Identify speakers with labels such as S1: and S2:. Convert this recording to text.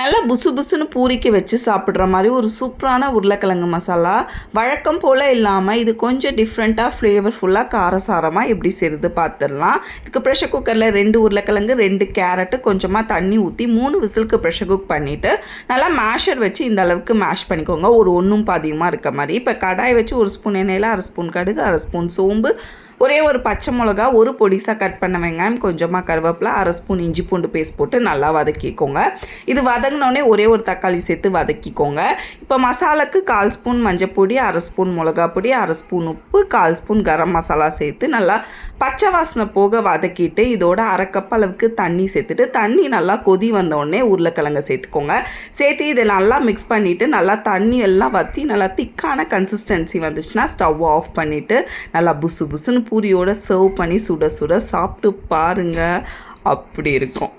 S1: நல்லா புசு புசுன்னு பூரிக்கு வச்சு சாப்பிட்ற மாதிரி ஒரு சூப்பரான உருளைக்கிழங்கு மசாலா. வழக்கம் போல் இல்லாமல் இது கொஞ்சம் டிஃப்ரெண்ட்டாக ஃப்ளேவர்ஃபுல்லாக காரசாரமாக எப்படி செய்கிறது பார்த்துடலாம். இதுக்கு ப்ரெஷர் குக்கரில் 2 உருளைக்கிழங்கு 2 கேரட்டு கொஞ்சமாக தண்ணி ஊற்றி 3 விசிலுக்கு ப்ரெஷர் குக் பண்ணிவிட்டு நல்லா மேஷர் வச்சு இந்த அளவுக்கு மேஷ் பண்ணிக்கோங்க. ஒரு ஒன்றும் பாதியமாக இருக்க மாதிரி. இப்போ கடாய் வச்சு 1 ஸ்பூன் எண்ணெயில் 1/2 ஸ்பூன் கடுகு, 1/2 ஸ்பூன் சோம்பு, ஒரே ஒரு பச்சை மிளகா, ஒரு பொடிசாக கட் பண்ண வெங்காயம், கொஞ்சமாக கருவேப்பிலை, 1/2 ஸ்பூன் இஞ்சி பூண்டு பேஸ்ட் போட்டு நல்லா வதக்கிக்கோங்க. இது வதங்கினோடனே ஒரே ஒரு தக்காளி சேர்த்து வதக்கிக்கோங்க. இப்போ மசாலாக்கு 1/4 ஸ்பூன் மஞ்சப்பொடி, 1/2 ஸ்பூன் மிளகா பொடி, 1/2 ஸ்பூன் உப்பு, 1/4 ஸ்பூன் கரம் மசாலா சேர்த்து நல்லா பச்சை வாசனை போக வதக்கிட்டு இதோட 1/2 கப் அளவுக்கு தண்ணி சேர்த்துட்டு தண்ணி நல்லா கொதி வந்தோடனே உருளைக்கிழங்கை சேர்த்துக்கோங்க. சேர்த்து இதை நல்லா மிக்ஸ் பண்ணிவிட்டு நல்லா தண்ணி எல்லாம் வற்றி நல்லா திக்கான கன்சிஸ்டன்சி வந்துச்சுன்னா ஸ்டவ் ஆஃப் பண்ணிவிட்டு நல்லா புசு புசுன்னு பூரியோட சர்வ் பண்ணி சுட சுட சாப்பிட்டு பாருங்கள். அப்படி இருக்கும்.